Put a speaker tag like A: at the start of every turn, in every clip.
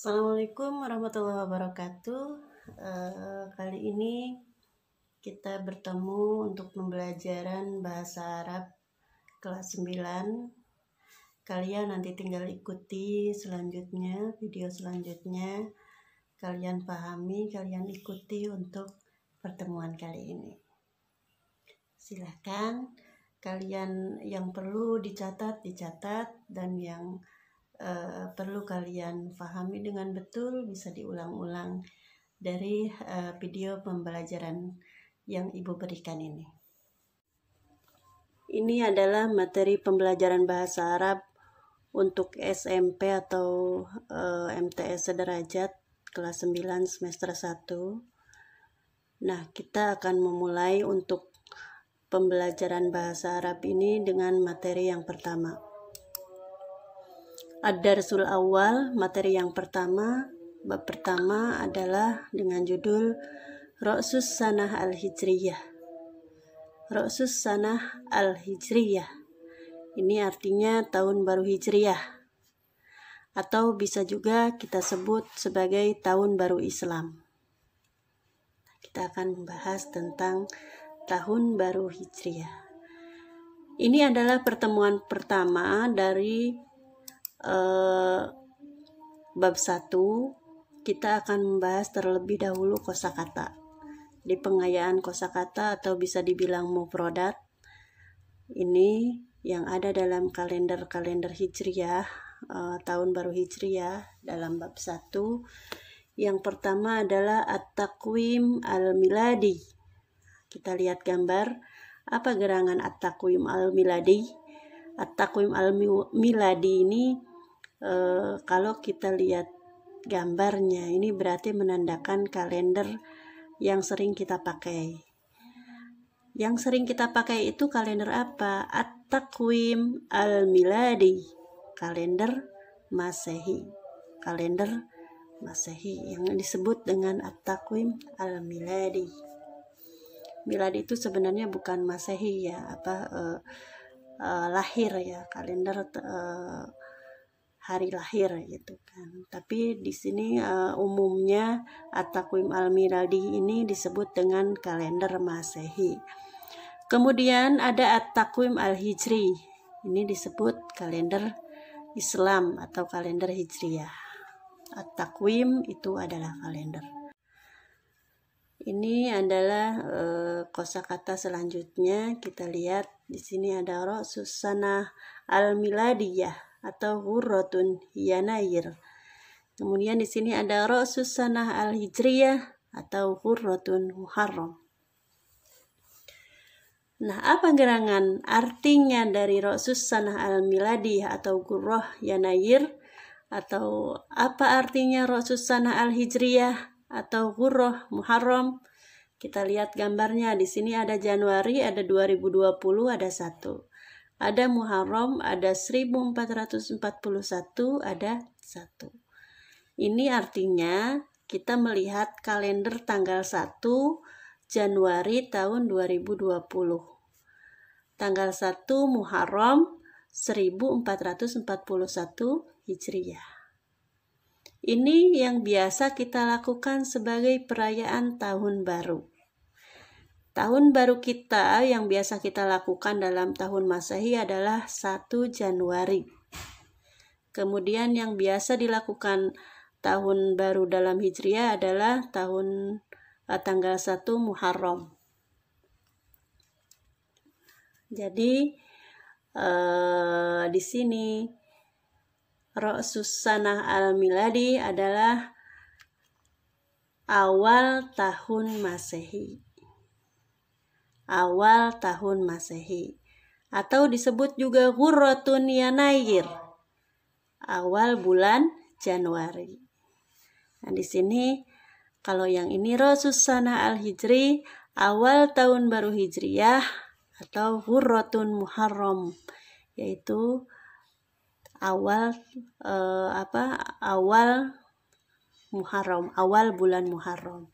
A: Assalamualaikum warahmatullahi wabarakatuh. Kali ini kita bertemu untuk pembelajaran bahasa Arab kelas 9. Kalian nanti tinggal ikuti selanjutnya, video selanjutnya. Kalian pahami, kalian ikuti untuk pertemuan kali ini. Silahkan kalian yang perlu dicatat, dan yang perlu kalian pahami dengan betul bisa diulang-ulang dari video pembelajaran yang Ibu berikan ini. Ini adalah materi pembelajaran bahasa Arab untuk SMP atau MTS sederajat kelas 9 semester 1. Nah, kita akan memulai untuk pembelajaran bahasa Arab ini dengan materi yang pertama. Ad-Darsul Awal, materi yang pertama, bab pertama adalah dengan judul Ra'sus Sanah Al-Hijriyah. Ra'sus Sanah Al-Hijriyah. Ini artinya tahun baru Hijriyah, atau bisa juga kita sebut sebagai tahun baru Islam. Kita akan membahas tentang tahun baru Hijriyah. Ini adalah pertemuan pertama dari bab 1. Kita akan membahas terlebih dahulu kosakata. Di pengayaan kosakata atau bisa dibilang mufrodat, ini yang ada dalam kalender Hijriyah, tahun baru Hijriyah dalam bab 1. Yang pertama adalah At-Taqwim Al-Miladi. Kita lihat gambar. Apa gerangan At-Taqwim Al-Miladi? At-Taqwim Al-Miladi ini kalau kita lihat gambarnya, ini berarti menandakan kalender yang sering kita pakai. Yang sering kita pakai itu kalender apa? At-Taqwim Al-Miladi, kalender Masehi. Kalender Masehi yang disebut dengan At-Taqwim Al-Miladi. Miladi itu sebenarnya bukan Masehi ya, lahir ya, kalender hari lahir gitu kan. Tapi di sini umumnya At-Taqwim Al-Miladi ini disebut dengan kalender Masehi. Kemudian ada At-Taqwim Al-Hijri. Ini disebut kalender Islam atau kalender Hijriyah. At-Taqwim itu adalah kalender. Ini adalah kosakata selanjutnya. Kita lihat di sini ada Ra'sus Sanah Al-Miladiyah atau Hurratun Yanair. Kemudian di sini ada Ra'sus Sanah Al-Hijriyah atau Hurratun Muharram. Nah, apa gerangan artinya dari Ra'sus Sanah Al-Miladiyah atau Hurrah Yanair? Atau apa artinya Ra'sus Sanah Al-Hijriyah atau Hurrah Muharram? Kita lihat gambarnya. Di sini ada Januari, ada 2020, ada 1. Ada Muharram, ada 1441, ada 1. Ini artinya kita melihat kalender tanggal 1 Januari tahun 2020. Tanggal 1 Muharram 1441 Hijriyah. Ini yang biasa kita lakukan sebagai perayaan tahun baru. Tahun baru kita yang biasa kita lakukan dalam tahun Masehi adalah 1 Januari. Kemudian yang biasa dilakukan tahun baru dalam Hijriyah adalah tanggal 1 Muharram. Jadi di sini Ra'sus Sanah Al-Miladi adalah awal tahun Masehi. Awal tahun Masehi. Atau disebut juga Hurratun Yanair, awal bulan Januari. Nah, di sini kalau yang ini Ra'sus Sanah Al-Hijri, awal tahun baru Hijriyah atau Hurratun Muharram, yaitu awal Muharram, awal bulan Muharram.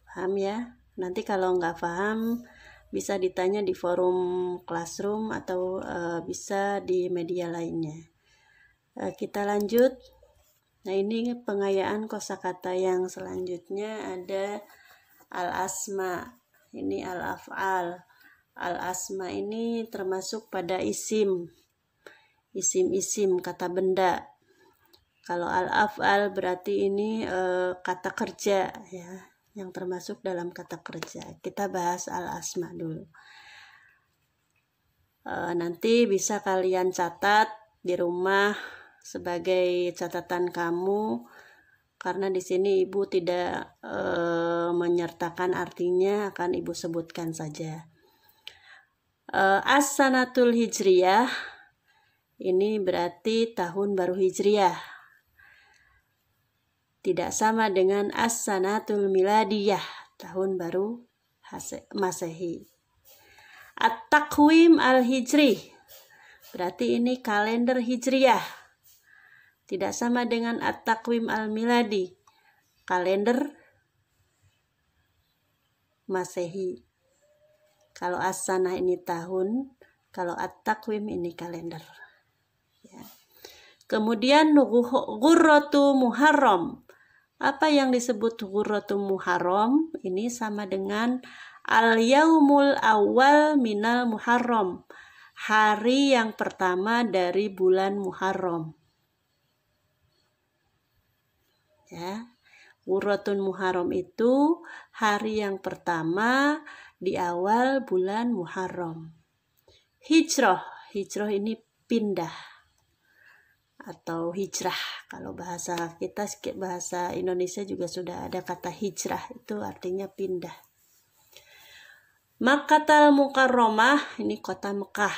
A: Paham ya? Nanti kalau nggak paham bisa ditanya di forum Classroom atau bisa di media lainnya. Kita lanjut. Nah, ini pengayaan kosakata yang selanjutnya ada al-asma. Ini al-af'al. Al-asma ini termasuk pada isim. Isim-isim, kata benda. Kalau al-af'al berarti ini kata kerja ya, yang termasuk dalam kata kerja. Kita bahas al-asma dulu. Nanti bisa kalian catat di rumah sebagai catatan kamu, karena di sini ibu tidak menyertakan artinya, akan ibu sebutkan saja. As-sanatul hijriyah ini berarti tahun baru hijriyah. Tidak sama dengan as-sanatul miladiyah, tahun baru Masehi. At-taqwim al-hijri berarti ini kalender hijriyah. Tidak sama dengan at-taqwim al-miladi, kalender Masehi. Kalau as-sanah ini tahun, kalau at-taqwim ini kalender. Ya. Kemudian ghurratu muharram. Apa yang disebut ghurratu muharram? Ini sama dengan al-yaumul awal minal muharram, hari yang pertama dari bulan Muharram. Ya, ghurratun muharram itu hari yang pertama di awal bulan Muharram. Hijrah ini pindah atau hijrah. Kalau bahasa kita, bahasa Indonesia juga sudah ada kata hijrah, itu artinya pindah. Makkatal Mukarramah, ini kota Mekah.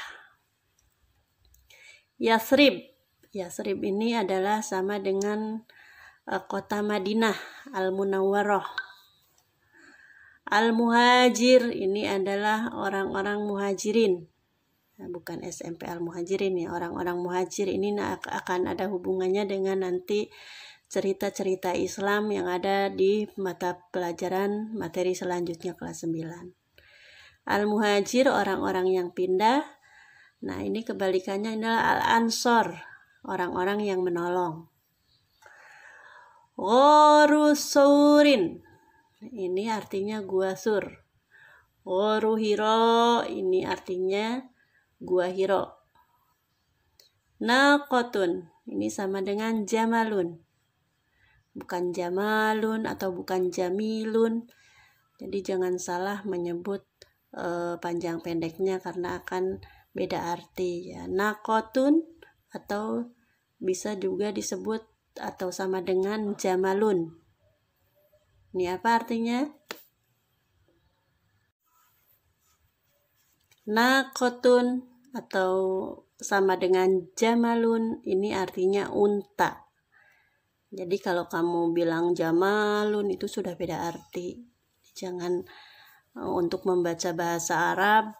A: Yathrib ini adalah sama dengan kota Madinah, Al-Munawwarah. Al-Muhajir ini adalah orang-orang muhajirin. Nah, bukan SMP Al-Muhajirin ya, orang-orang muhajir ini akan ada hubungannya dengan nanti cerita-cerita Islam yang ada di mata pelajaran materi selanjutnya kelas 9. Al-Muhajir, orang-orang yang pindah. Nah, ini kebalikannya adalah Al-Ansor, orang-orang yang menolong. Ghoru Surin, ini artinya gua Sur. Ghoru Hiro, ini artinya gua Hiro. Naqotun, ini sama dengan Jamalun. Bukan Jamalun atau bukan Jamilun. Jadi jangan salah menyebut panjang pendeknya karena akan beda arti ya. Naqotun atau bisa juga disebut atau sama dengan Jamalun. Ini apa artinya? Naqotun atau sama dengan Jamalun, ini artinya unta. Jadi kalau kamu bilang Jamalun itu sudah beda arti. Jangan untuk membaca bahasa Arab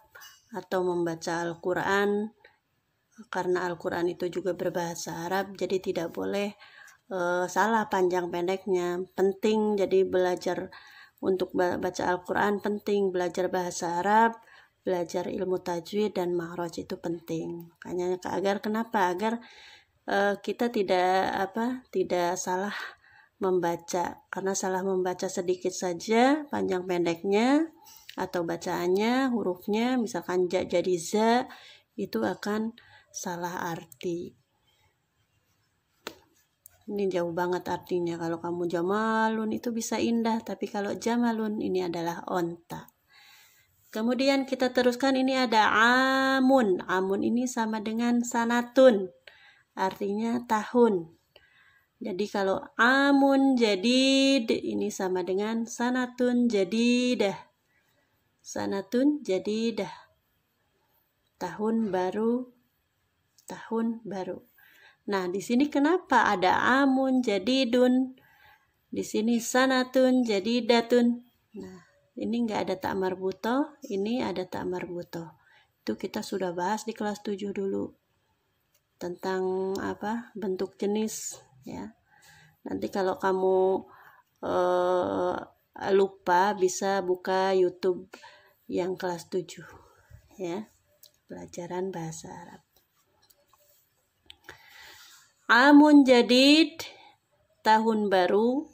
A: atau membaca Al-Quran, karena Al-Quran itu juga berbahasa Arab, jadi tidak boleh salah panjang pendeknya. Penting jadi belajar untuk baca Al-Quran, penting belajar bahasa Arab, belajar ilmu tajwid dan makhraj itu penting. Makanya agar kita tidak salah membaca, karena salah membaca sedikit saja panjang pendeknya atau bacaannya, hurufnya misalkan ja jadi za, itu akan salah arti. Ini jauh banget artinya. Kalau kamu Jamalun itu bisa indah, tapi kalau Jamalun ini adalah onta. Kemudian kita teruskan, ini ada amun. Amun ini sama dengan sanatun, artinya tahun. Jadi kalau amun jadid ini sama dengan sanatun jadidah. Sanatun jadidah, tahun baru. Nah, di sini kenapa ada amun jadidun? Di sini sanatun jadidatun. Nah, ini enggak ada tak marbutoh, ini ada tak marbutoh. Itu kita sudah bahas di kelas 7 dulu. Tentang bentuk jenis ya. Nanti kalau kamu lupa bisa buka YouTube yang kelas 7 ya, pelajaran bahasa Arab. Amun jadid tahun baru,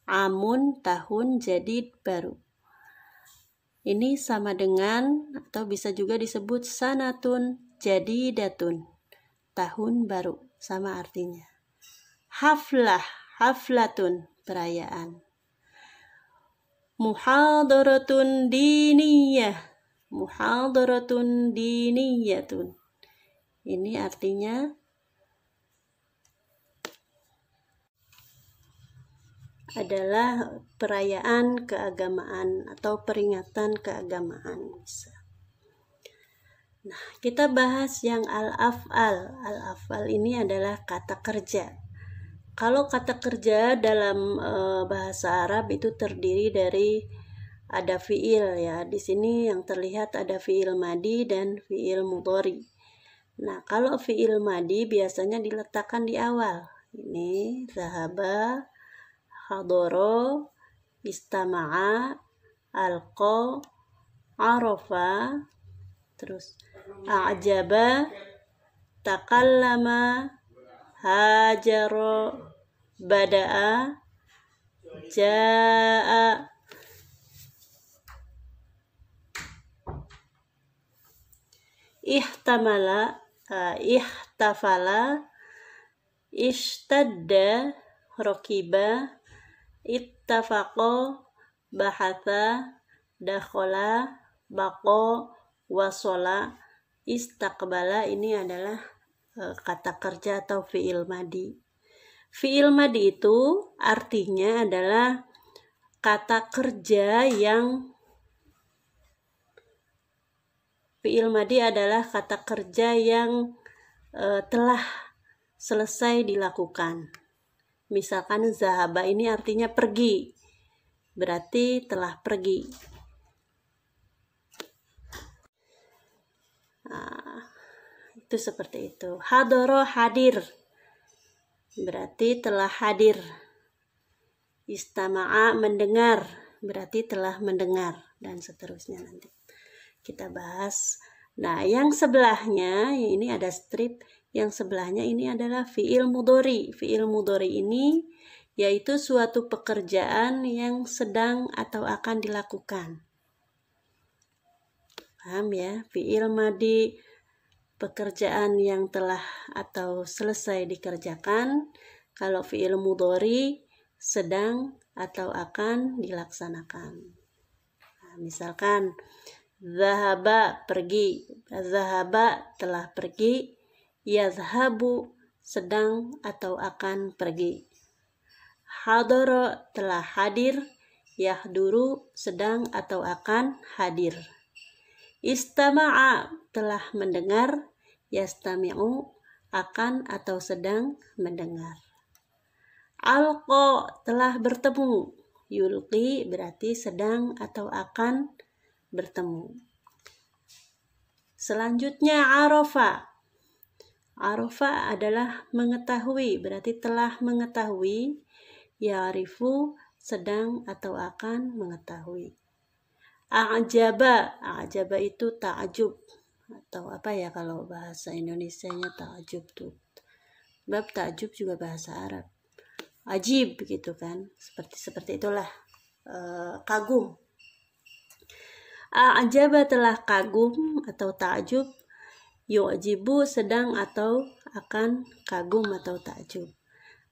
A: amun tahun jadid baru. Ini sama dengan atau bisa juga disebut sanatun jadidatun, tahun baru, sama artinya. Haflah, haflatun, perayaan. Muhadaratun diniyah, muhadaratun diniyatun. Ini artinya adalah perayaan keagamaan atau peringatan keagamaan. Nah, kita bahas yang al-af'al. Al-af'al ini adalah kata kerja. Kalau kata kerja dalam bahasa Arab itu terdiri dari ada fiil ya. Di sini yang terlihat ada fiil madi dan fiil mudhari. Nah, kalau fiil madi biasanya diletakkan di awal. Ini zahaba, hadoro, istama'a, alqa, arafa, terus a'jaba, takallama, hajaro, bada'a, ja'a. Ihtamala, ihtafala, ishtadda, rokiba, ittafaqa, bahatha, dakhala, baqo, wasola, istaqbala. Ini adalah kata kerja atau fi'il madi. Fi'il madi itu artinya adalah kata kerja yang fi'il madi adalah kata kerja yang telah selesai dilakukan. Misalkan zahaba ini artinya pergi, berarti telah pergi. Itu seperti itu. Hadoro, hadir, berarti telah hadir. Istama'a, mendengar, berarti telah mendengar, dan seterusnya nanti kita bahas. Nah, yang sebelahnya ini ada strip, yang sebelahnya ini adalah fi'il mudhari. Fi'il mudhari ini yaitu suatu pekerjaan yang sedang atau akan dilakukan. Paham ya? Fi'il madi pekerjaan yang telah atau selesai dikerjakan. Kalau fi'il mudhari sedang atau akan dilaksanakan. Nah, misalkan zahaba, pergi, zahaba, telah pergi, yazhabu, sedang atau akan pergi, hadara, telah hadir, yahduru, sedang atau akan hadir, istama'a, telah mendengar, yastami'u, akan atau sedang mendengar, alqa, telah bertemu, yulqi, berarti sedang atau akan bertemu. Selanjutnya arafa. Arafa adalah mengetahui, berarti telah mengetahui. Ya'rifu, sedang atau akan mengetahui. A'jaba, a'jaba itu ta'ajub, atau apa ya kalau bahasa Indonesianya ta'ajub tuh. Sebab ta'ajub juga bahasa Arab. Ajib gitu kan, seperti itulah, kagum. A'jaba, telah kagum atau ta'ajub. Yu'jibu, sedang atau akan kagum atau ta'ajub.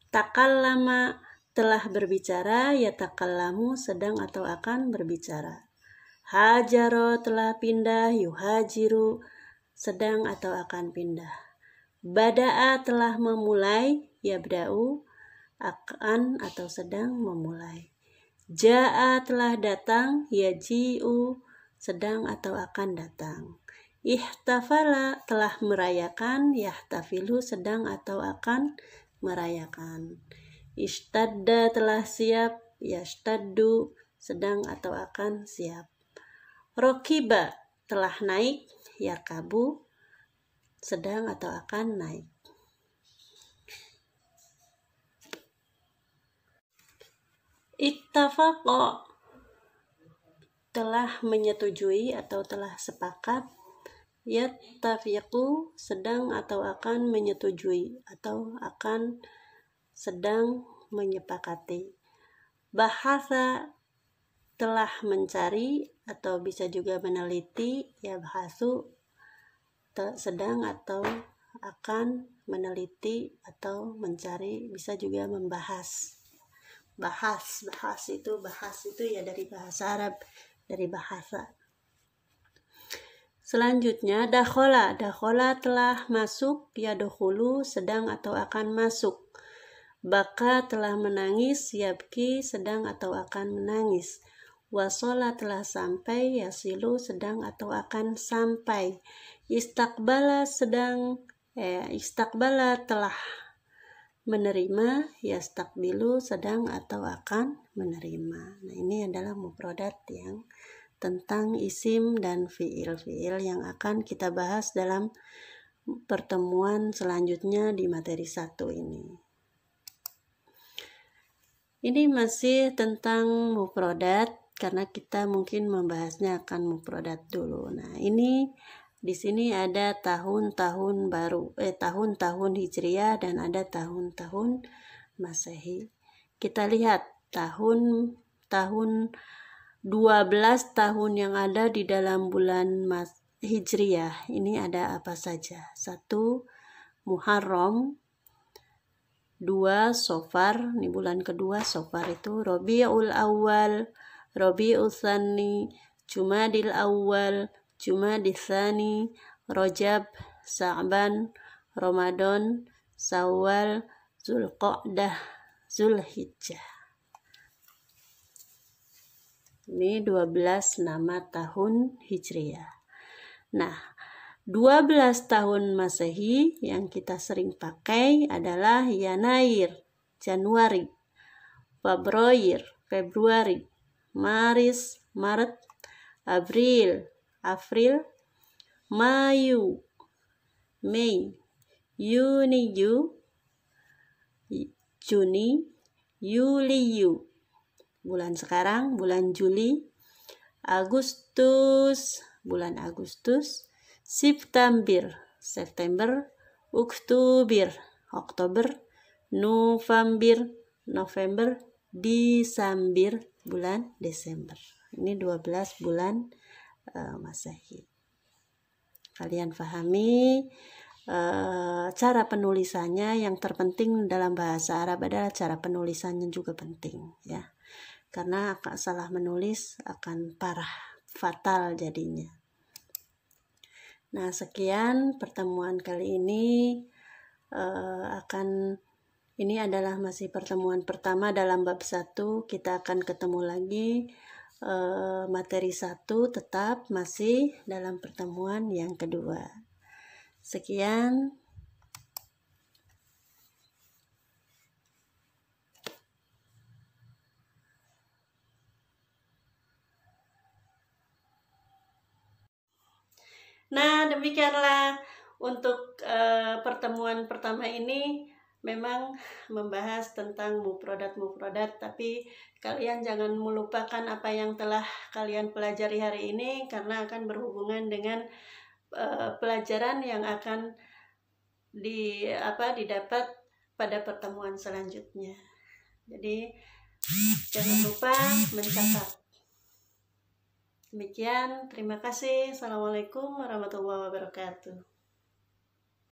A: Takallama, telah berbicara. Yatakallamu, sedang atau akan berbicara. Hajaro, telah pindah. Yuhajiru, sedang atau akan pindah. Bada'a, telah memulai. Yabda'u, akan atau sedang memulai. Ja'a, telah datang. Yaji'u, sedang atau akan datang. Ihtafala, telah merayakan. Yahtafilu, sedang atau akan merayakan. Ishtadda, telah siap. Yashtaddu, sedang atau akan siap. Rokiba, telah naik. Yarkabu, sedang atau akan naik. Ittafaqa, telah menyetujui atau telah sepakat. Yattafiqu, sedang atau akan menyetujui atau akan sedang menyepakati. Bahasa telah mencari atau bisa juga meneliti, ya bahasu sedang atau akan meneliti atau mencari, bisa juga membahas. Bahas itu ya dari bahasa Arab, dari bahasa. Selanjutnya dakhola telah masuk, yadkhulu sedang atau akan masuk. Baka telah menangis, yabki sedang atau akan menangis. Wasola telah sampai, yasilu sedang atau akan sampai. Istakbala telah menerima, yastakbilu sedang atau akan menerima. Nah, ini adalah mufradat yang tentang isim dan fiil yang akan kita bahas dalam pertemuan selanjutnya di materi 1 ini. Ini masih tentang mufradat karena kita mungkin membahasnya akan mufradat dulu. Nah, ini di sini ada tahun-tahun baru, tahun-tahun Hijriah dan ada tahun-tahun Masehi. Kita lihat tahun 12 tahun yang ada di dalam bulan Hijriah. Ini ada apa saja? 1. Muharram, 2. Sofar, ini bulan kedua. Sofar itu Rabiul Awal, Rabiul Tsani, Jumadil Awal, Jumadil Tsani, Rajab, Sa'ban, Ramadan, Syawal, Zulqa'dah, Zulhijjah. Ini 12 nama tahun Hijriah. Nah, 12 tahun Masehi yang kita sering pakai adalah Yanair, Januari, Februari, Maret, April, Mayu, Mei, Juni, Juli, bulan sekarang, bulan Juli, Agustus, bulan Agustus, September, Oktober, November, Desember, bulan Desember. Ini 12 bulan Masehi. Kalian pahami cara penulisannya. Yang terpenting dalam bahasa Arab adalah cara penulisannya juga penting, ya. Karena salah menulis akan parah, fatal jadinya. Nah, sekian pertemuan kali ini. Ini adalah masih pertemuan pertama dalam bab 1. Kita akan ketemu lagi materi 1 tetap masih dalam pertemuan yang kedua. Sekian. Nah, demikianlah untuk pertemuan pertama ini. Memang membahas tentang mufradat, tapi kalian jangan melupakan apa yang telah kalian pelajari hari ini, karena akan berhubungan dengan pelajaran yang akan didapat pada pertemuan selanjutnya. Jadi jangan lupa mencatat. Demikian, terima kasih. Assalamualaikum warahmatullahi wabarakatuh.